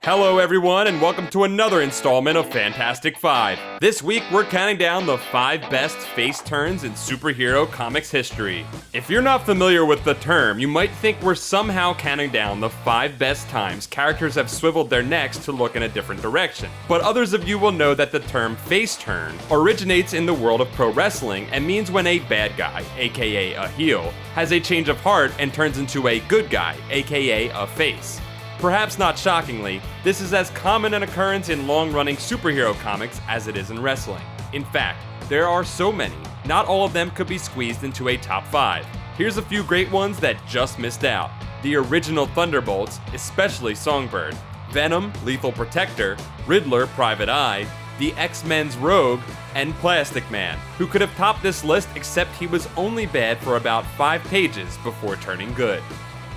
Hello everyone, and welcome to another installment of Fantastic Five. This week we're counting down the 5 best face turns in superhero comics history. If you're not familiar with the term, you might think we're somehow counting down the 5 best times characters have swiveled their necks to look in a different direction. But others of you will know that the term face turn originates in the world of pro wrestling and means when a bad guy, aka a heel, has a change of heart and turns into a good guy, aka a face. Perhaps not shockingly, this is as common an occurrence in long-running superhero comics as it is in wrestling. In fact, there are so many, not all of them could be squeezed into a top 5. Here's a few great ones that just missed out. The original Thunderbolts, especially Songbird, Venom, Lethal Protector, Riddler, Private Eye, the X-Men's Rogue, and Plastic Man, who could have topped this list except he was only bad for about 5 pages before turning good.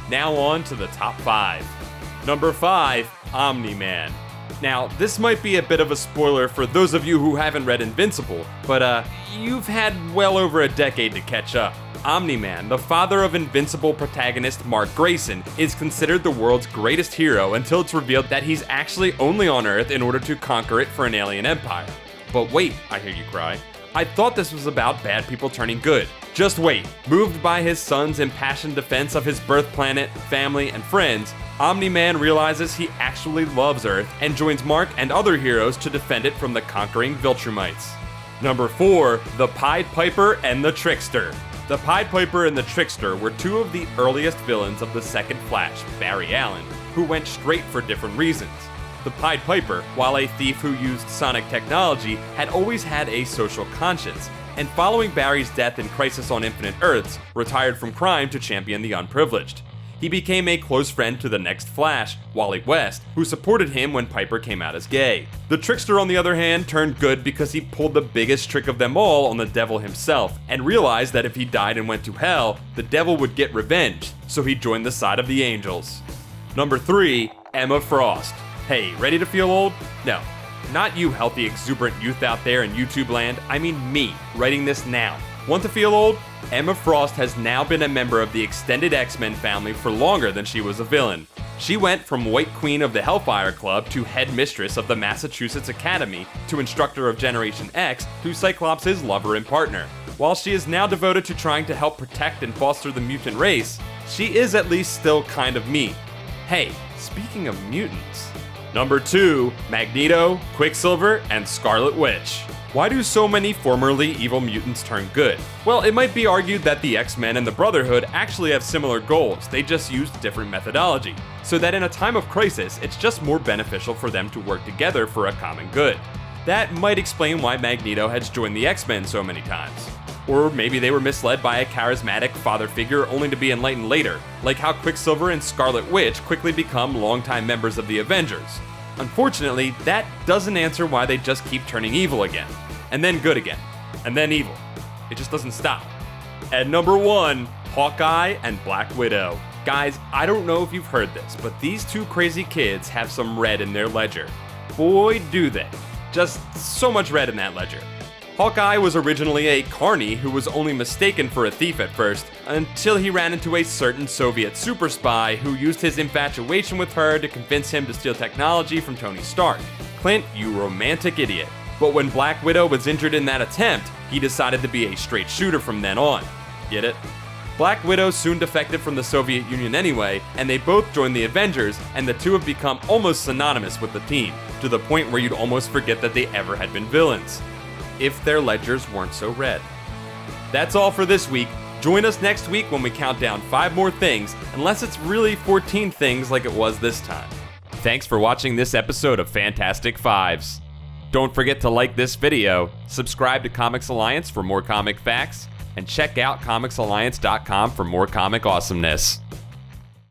Now on to the top 5. Number 5, Omni Man. Now, this might be a bit of a spoiler for those of you who haven't read Invincible, but you've had well over a decade to catch up. Omni Man, the father of Invincible protagonist Mark Grayson, is considered the world's greatest hero until it's revealed that he's actually only on Earth in order to conquer it for an alien empire. But wait, I hear you cry. I thought this was about bad people turning good. Just wait. Moved by his son's impassioned defense of his birth planet, family, and friends, Omni Man realizes he actually loves Earth and joins Mark and other heroes to defend it from the conquering Viltrumites. Number 4, the Pied Piper and the Trickster. The Pied Piper and the Trickster were 2 of the earliest villains of the second Flash, Barry Allen, who went straight for different reasons. The Pied Piper, while a thief who used sonic technology, had always had a social conscience, and following Barry's death in Crisis on Infinite Earths, retired from crime to champion the unprivileged. He became a close friend to the next Flash, Wally West, who supported him when Piper came out as gay. The Trickster, on the other hand, turned good because he pulled the biggest trick of them all on the devil himself, and realized that if he died and went to hell, the devil would get revenge, so he joined the side of the angels. Number 3, Emma Frost. Hey, ready to feel old? No, not you healthy, exuberant youth out there in YouTube land, I mean me, writing this now. Want to feel old? Emma Frost has now been a member of the extended X-Men family for longer than she was a villain. She went from White Queen of the Hellfire Club to head mistress of the Massachusetts Academy to instructor of Generation X to Cyclops' lover and partner. While she is now devoted to trying to help protect and foster the mutant race, she is at least still kind of me. Hey, speaking of mutants. Number 2, Magneto, Quicksilver, and Scarlet Witch. Why do so many formerly evil mutants turn good? Well, it might be argued that the X-Men and the Brotherhood actually have similar goals, they just use different methodology, so that in a time of crisis, it's just more beneficial for them to work together for a common good. That might explain why Magneto has joined the X-Men so many times. Or maybe they were misled by a charismatic father figure only to be enlightened later, like how Quicksilver and Scarlet Witch quickly become longtime members of the Avengers. Unfortunately, that doesn't answer why they just keep turning evil again, and then good again, and then evil. It just doesn't stop. At number 1, Hawkeye and Black Widow. Guys, I don't know if you've heard this, but these 2 crazy kids have some red in their ledger. Boy, do they. Just so much red in that ledger. Hawkeye was originally a carny who was only mistaken for a thief at first, until he ran into a certain Soviet super spy who used his infatuation with her to convince him to steal technology from Tony Stark. Clint, you romantic idiot. But when Black Widow was injured in that attempt, he decided to be a straight shooter from then on. Get it? Black Widow soon defected from the Soviet Union anyway, and they both joined the Avengers, and the 2 have become almost synonymous with the team, to the point where you'd almost forget that they ever had been villains. If their ledgers weren't so red. That's all for this week. Join us next week when we count down 5 more things, unless it's really 14 things like it was this time. Thanks for watching this episode of Fantastic Fives. Don't forget to like this video, subscribe to Comics Alliance for more comic facts, and check out comicsalliance.com for more comic awesomeness.